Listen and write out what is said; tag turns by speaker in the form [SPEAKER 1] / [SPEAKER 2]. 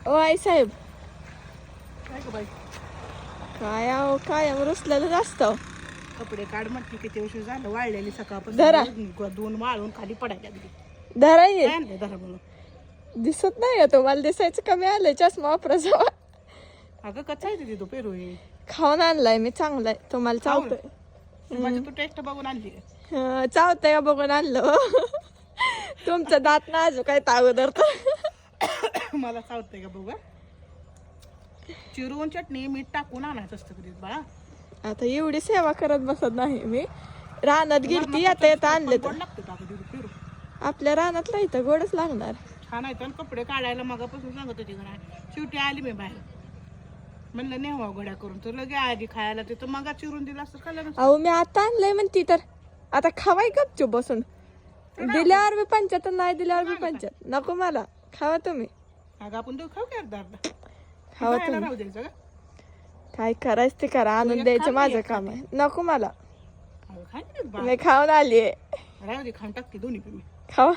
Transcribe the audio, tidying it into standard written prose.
[SPEAKER 1] ओ आई साहेब,
[SPEAKER 2] काय ग बाई,
[SPEAKER 1] काय अहो कायम रुसलेलं असतं.
[SPEAKER 2] कपडे काढ म्हटली किती वर्ष झालं वाळलेली
[SPEAKER 1] धरा.
[SPEAKER 2] सकाळपासून दोन वाळून खाली पडायला लागली.
[SPEAKER 1] धरा
[SPEAKER 2] काय
[SPEAKER 1] ये.
[SPEAKER 2] आणलं धरा म्हणून?
[SPEAKER 1] दिसत नाही का तुम्हाला? दिसायचं कमी आलंय चष्मा वापरायचा.
[SPEAKER 2] अगं कच्चा आहे तिथे तो पेरू आहे.
[SPEAKER 1] खाऊन आणलाय मी, चांगलाय. तुम्हाला चावतंय?
[SPEAKER 2] म्हणजे तू टेस्ट बघून आणली का?
[SPEAKER 1] चावतंय का बघून आणलं. तुमचं दात ना अजून काय ताव धरत.
[SPEAKER 2] मला चावतंय का बघू? चिरून चटणी मीठ टाकून आणायचं असतं कधी बाळा.
[SPEAKER 1] आता एवढी सेवा करत बसत नाही मी. रानात गिरती आता येता आणले तर.
[SPEAKER 2] गोड लागतं का कधी पेरू?
[SPEAKER 1] आपल्या रानातला इथं गोडच लागणार.
[SPEAKER 2] छान आहे तर कपडे काढायला मगापासून सांगत होती घरा. शेवटी आली मी बाहेर. म्हणलं नेवा गोड्या करून तर लगे आधी खायला तिथं मगा चिरून दिला असतं खाल्लं नसतं.
[SPEAKER 1] अहो मी आता आणलंय म्हणती तर आता खावाय गपचूप बसून. दिल्यावर बी पंचायत, नाही दिल्यावर बी पंचायत. नको मला, खावा तुम्ही.
[SPEAKER 2] अगं आपण दोघं खाऊ की अर्धा अर्धा?
[SPEAKER 1] खावा
[SPEAKER 2] खायला
[SPEAKER 1] तुम्ही.
[SPEAKER 2] राहू द्यायचं का?
[SPEAKER 1] काय करायचं ते करा, आणून
[SPEAKER 2] एक
[SPEAKER 1] द्यायचं
[SPEAKER 2] खा,
[SPEAKER 1] माझं
[SPEAKER 2] एक
[SPEAKER 1] काम आहे. नको मला,
[SPEAKER 2] अगं खाय ना
[SPEAKER 1] मी खाऊन आलीये.
[SPEAKER 2] राहू दे खाऊन टाकते दोन्ही पण मी.
[SPEAKER 1] खावा.